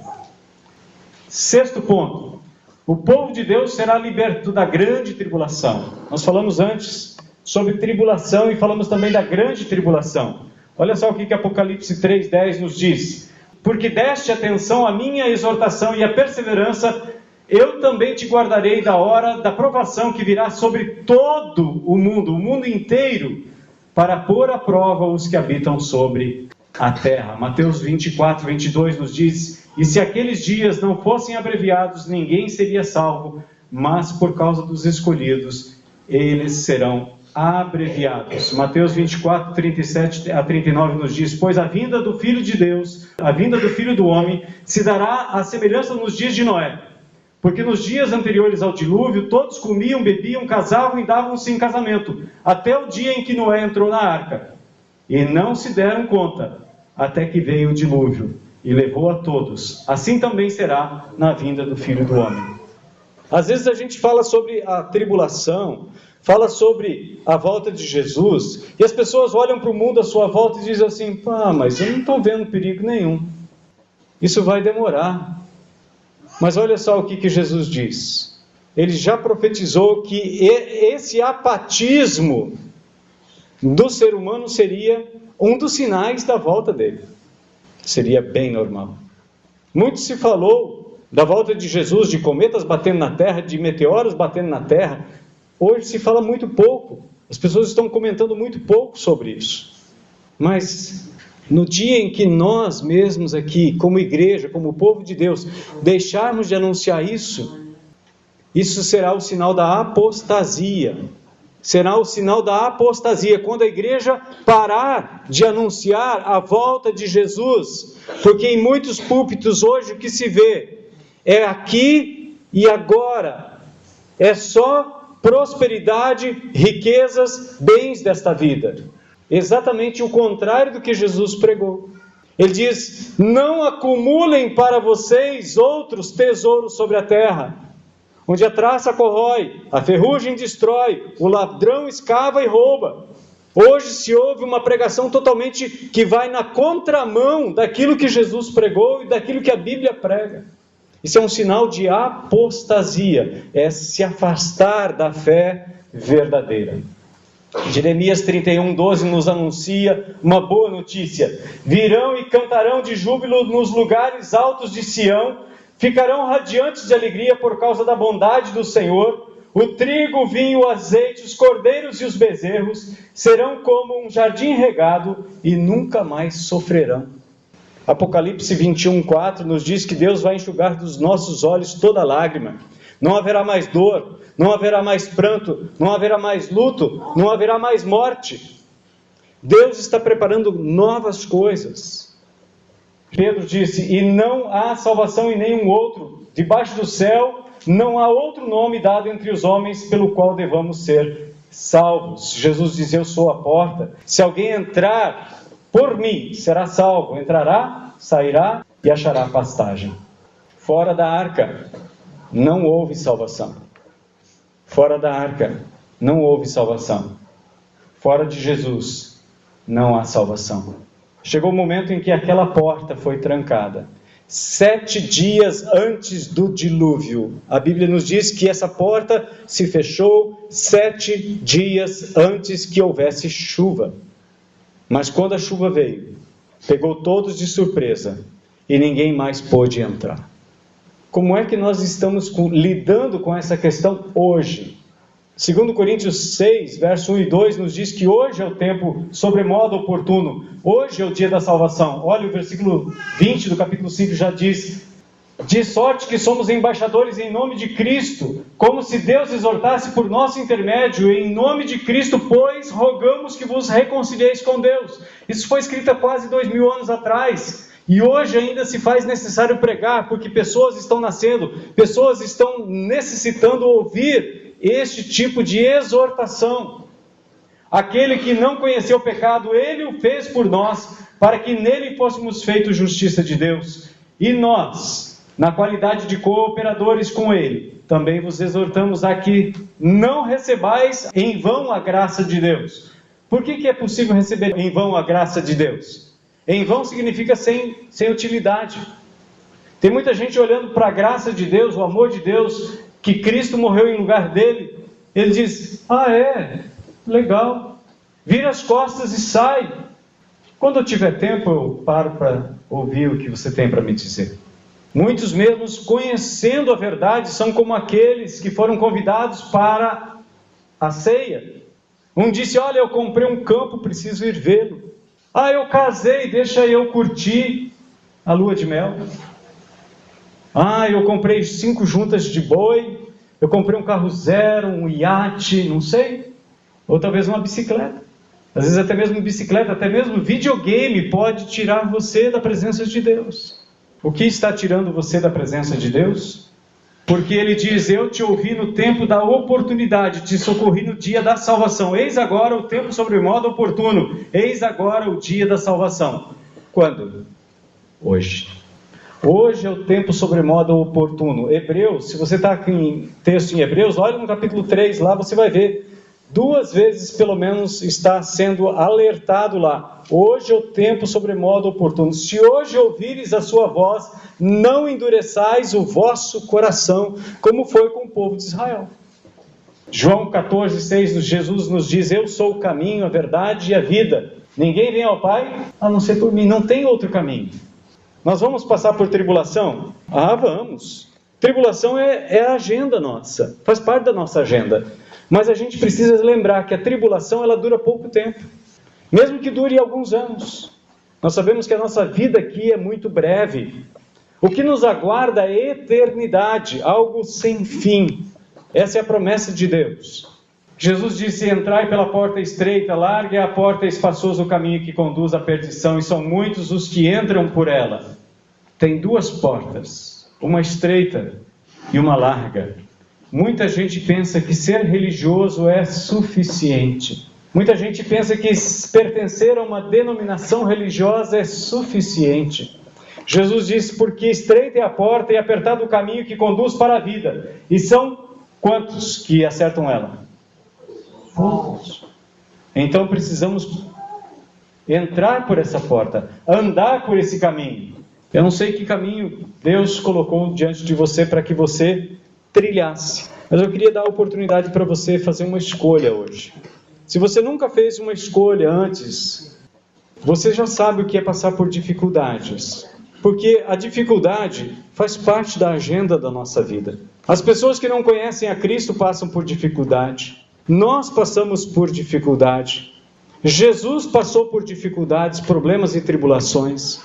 Sexto ponto: o povo de Deus será liberto da grande tribulação. Nós falamos antes sobre tribulação e falamos também da grande tribulação. Olha só o que Apocalipse 3:10 nos diz: porque deste atenção à minha exortação e à perseverança, eu também te guardarei da hora da provação que virá sobre todo o mundo inteiro, para pôr à prova os que habitam sobre a terra. Mateus 24, 22 nos diz: e se aqueles dias não fossem abreviados, ninguém seria salvo, mas por causa dos escolhidos, eles serão abreviados. Mateus 24, 37 a 39 nos diz: pois a vinda do Filho de Deus, a vinda do Filho do Homem, se dará à semelhança nos dias de Noé. Porque nos dias anteriores ao dilúvio, todos comiam, bebiam, casavam e davam-se em casamento, até o dia em que Noé entrou na arca. E não se deram conta, até que veio o dilúvio e levou a todos. Assim também será na vinda do Filho do Homem. Às vezes a gente fala sobre a tribulação, fala sobre a volta de Jesus, e as pessoas olham para o mundo à sua volta e dizem assim: pá, mas eu não estou vendo perigo nenhum. Isso vai demorar. Mas olha só o que Jesus diz. Ele já profetizou que esse apatismo do ser humano seria um dos sinais da volta dele. Seria bem normal. Muito se falou da volta de Jesus, de cometas batendo na terra, de meteoros batendo na terra. Hoje se fala muito pouco. As pessoas estão comentando muito pouco sobre isso. Mas no dia em que nós mesmos aqui, como igreja, como povo de Deus, deixarmos de anunciar isso, isso será o sinal da apostasia. Será o sinal da apostasia, quando a igreja parar de anunciar a volta de Jesus. Porque em muitos púlpitos hoje o que se vê é aqui e agora. É só prosperidade, riquezas, bens desta vida. Exatamente o contrário do que Jesus pregou. Ele diz: não acumulem para vocês outros tesouros sobre a terra, onde a traça corrói, a ferrugem destrói, o ladrão escava e rouba. Hoje se ouve uma pregação totalmente que vai na contramão daquilo que Jesus pregou e daquilo que a Bíblia prega. Isso é um sinal de apostasia, é se afastar da fé verdadeira. Jeremias 31:12 nos anuncia uma boa notícia: virão e cantarão de júbilo nos lugares altos de Sião, ficarão radiantes de alegria por causa da bondade do Senhor. O trigo, o vinho, o azeite, os cordeiros e os bezerros serão como um jardim regado e nunca mais sofrerão. Apocalipse 21:4 nos diz que Deus vai enxugar dos nossos olhos toda lágrima. Não haverá mais dor, não haverá mais pranto, não haverá mais luto, não haverá mais morte. Deus está preparando novas coisas. Pedro disse: e não há salvação em nenhum outro, debaixo do céu não há outro nome dado entre os homens pelo qual devamos ser salvos. Jesus diz: eu sou a porta. Se alguém entrar por mim, será salvo. Entrará, sairá e achará pastagem. Fora da arca, não houve salvação. Fora da arca, não houve salvação. Fora de Jesus, não há salvação. Chegou o momento em que aquela porta foi trancada. 7 dias antes do dilúvio, a Bíblia nos diz que essa porta se fechou 7 dias antes que houvesse chuva. Mas quando a chuva veio, pegou todos de surpresa e ninguém mais pôde entrar. Como é que nós estamos lidando com essa questão hoje? 2 Coríntios 6, verso 1 e 2 nos diz que hoje é o tempo sobremodo oportuno. Hoje é o dia da salvação. Olha, o versículo 20 do capítulo 5 já diz: de sorte que somos embaixadores em nome de Cristo, como se Deus exortasse por nosso intermédio. Em nome de Cristo, pois, rogamos que vos reconcilieis com Deus. Isso foi escrito há quase 2000 anos atrás. E hoje ainda se faz necessário pregar, porque pessoas estão nascendo, pessoas estão necessitando ouvir este tipo de exortação. Aquele que não conheceu o pecado, Ele o fez por nós, para que nele fôssemos feitos justiça de Deus. E nós, na qualidade de cooperadores com Ele, também vos exortamos a que não recebais em vão a graça de Deus. Por que é possível receber em vão a graça de Deus? Em vão significa sem utilidade. Tem muita gente olhando para a graça de Deus, o amor de Deus, que Cristo morreu em lugar dele. Ele diz: ah, é? Legal. Vira as costas e sai. Quando eu tiver tempo, eu paro para ouvir o que você tem para me dizer. Muitos mesmos, conhecendo a verdade, são como aqueles que foram convidados para a ceia. Um disse: olha, eu comprei um campo, preciso ir vê-lo. Ah, eu casei, deixa eu curtir a lua de mel. Ah, eu comprei 5 juntas de boi, eu comprei um carro zero, um iate, não sei. Ou talvez uma bicicleta. Às vezes até mesmo bicicleta, até mesmo videogame pode tirar você da presença de Deus. O que está tirando você da presença de Deus? Porque Ele diz: eu te ouvi no tempo da oportunidade, te socorri no dia da salvação. Eis agora o tempo sobremodo oportuno. Eis agora o dia da salvação. Quando? Hoje. Hoje é o tempo sobremodo oportuno. Hebreus, se você está com texto em Hebreus, olha no capítulo 3, lá você vai ver. 2 vezes pelo menos está sendo alertado lá: hoje é o tempo sobremodo oportuno. Se hoje ouvires a sua voz, não endureçais o vosso coração, como foi com o povo de Israel. João 14,6, Jesus nos diz: eu sou o caminho, a verdade e a vida. Ninguém vem ao Pai a não ser por mim. Não tem outro caminho. Nós vamos passar por tribulação? Ah, vamos. Tribulação é a agenda nossa, faz parte da nossa agenda. Mas a gente precisa lembrar que a tribulação ela dura pouco tempo, mesmo que dure alguns anos. Nós sabemos que a nossa vida aqui é muito breve. O que nos aguarda é eternidade, algo sem fim. Essa é a promessa de Deus. Jesus disse: entrai pela porta estreita, larga é a porta, espaçoso o caminho que conduz à perdição, e são muitos os que entram por ela. Tem 2 portas, uma estreita e uma larga. Muita gente pensa que ser religioso é suficiente. Muita gente pensa que pertencer a uma denominação religiosa é suficiente. Jesus disse, porque estreita é a porta e apertado o caminho que conduz para a vida. E são quantos que acertam ela? Poucos. Então precisamos entrar por essa porta, andar por esse caminho. Eu não sei que caminho Deus colocou diante de você para que você trilhasse. Mas eu queria dar a oportunidade para você fazer uma escolha hoje. Se você nunca fez uma escolha antes, você já sabe o que é passar por dificuldades. Porque a dificuldade faz parte da agenda da nossa vida. As pessoas que não conhecem a Cristo passam por dificuldade. Nós passamos por dificuldade. Jesus passou por dificuldades, problemas e tribulações.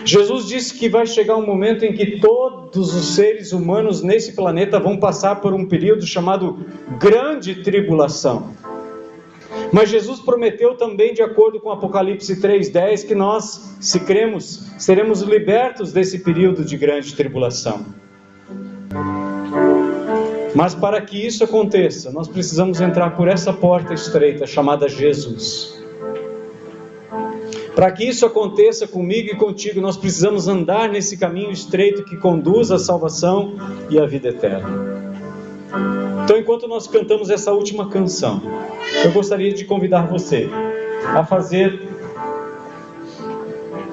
Jesus disse que vai chegar um momento em que todos os seres humanos nesse planeta vão passar por um período chamado grande tribulação. Mas Jesus prometeu também, de acordo com Apocalipse 3:10, que nós, se cremos, seremos libertos desse período de grande tribulação. Mas para que isso aconteça, nós precisamos entrar por essa porta estreita chamada Jesus. Para que isso aconteça comigo e contigo, nós precisamos andar nesse caminho estreito que conduz à salvação e à vida eterna. Então, enquanto nós cantamos essa última canção, eu gostaria de convidar você a fazer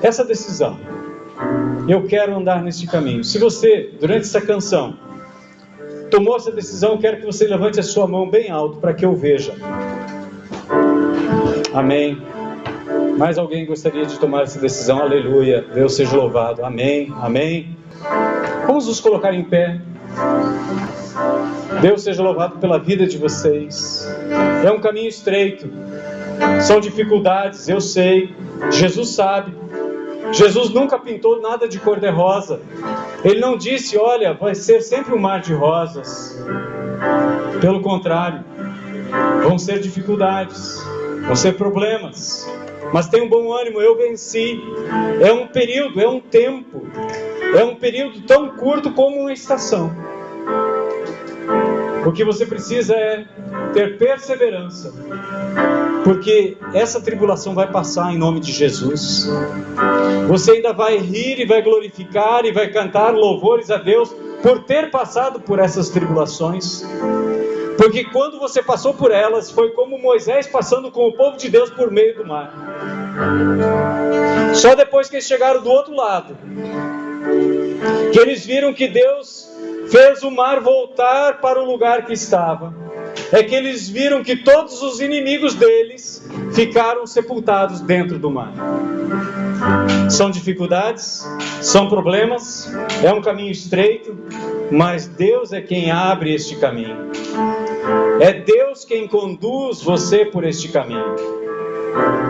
essa decisão. Eu quero andar nesse caminho. Se você, durante essa canção, tomou essa decisão, eu quero que você levante a sua mão bem alto para que eu veja. Amém. Mais alguém gostaria de tomar essa decisão? Aleluia. Deus seja louvado. Amém. Amém. Vamos nos colocar em pé. Deus seja louvado pela vida de vocês. É um caminho estreito. São dificuldades, eu sei. Jesus sabe. Jesus nunca pintou nada de cor-de-rosa. Ele não disse, olha, vai ser sempre um mar de rosas. Pelo contrário, vão ser dificuldades, vão ser problemas. Mas tem um bom ânimo, eu venci. É um período, é um tempo. É um período tão curto como uma estação. O que você precisa é ter perseverança. Porque essa tribulação vai passar em nome de Jesus. Você ainda vai rir e vai glorificar e vai cantar louvores a Deus por ter passado por essas tribulações. Porque quando você passou por elas, foi como Moisés passando com o povo de Deus por meio do mar. Só depois que eles chegaram do outro lado, que eles viram que Deus fez o mar voltar para o lugar que estava, é que eles viram que todos os inimigos deles ficaram sepultados dentro do mar. São dificuldades, são problemas, é um caminho estreito, mas Deus é quem abre este caminho. É Deus quem conduz você por este caminho.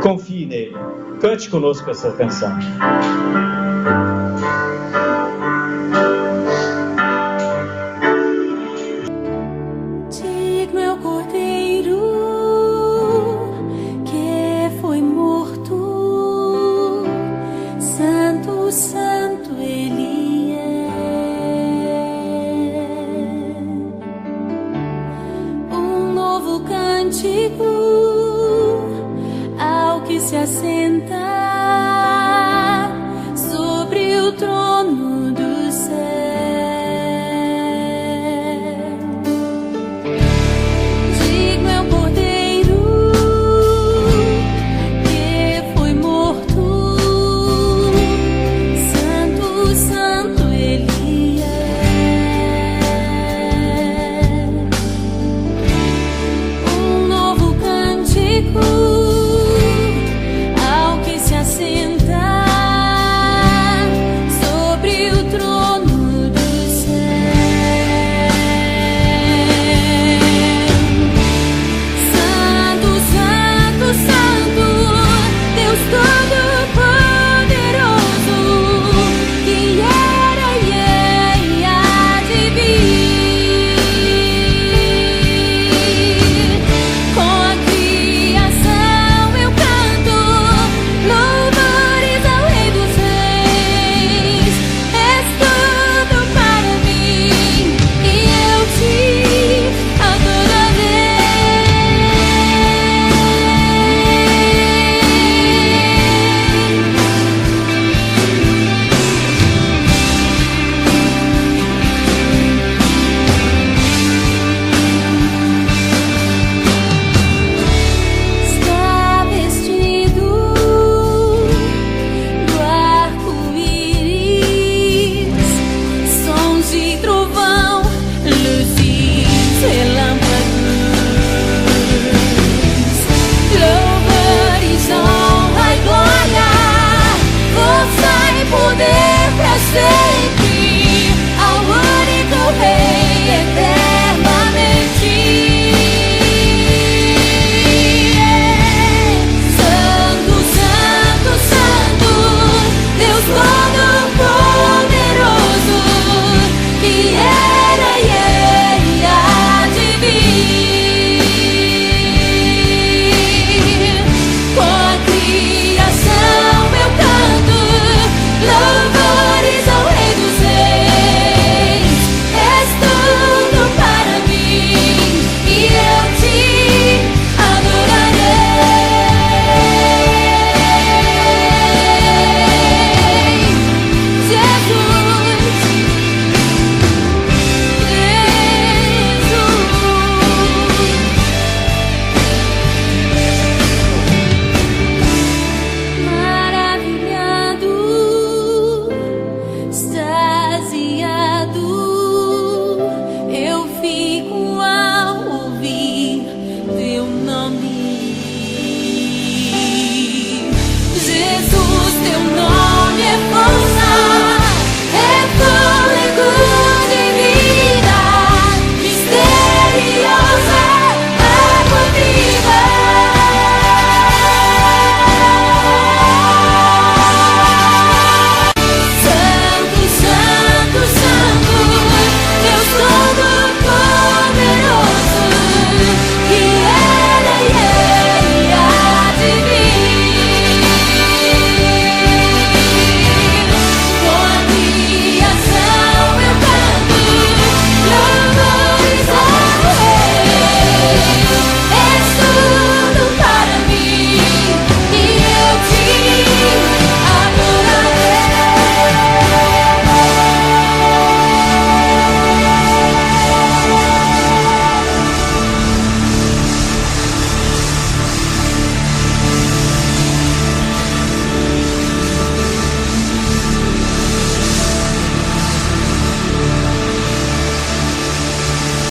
Confie nele. Cante conosco essa canção.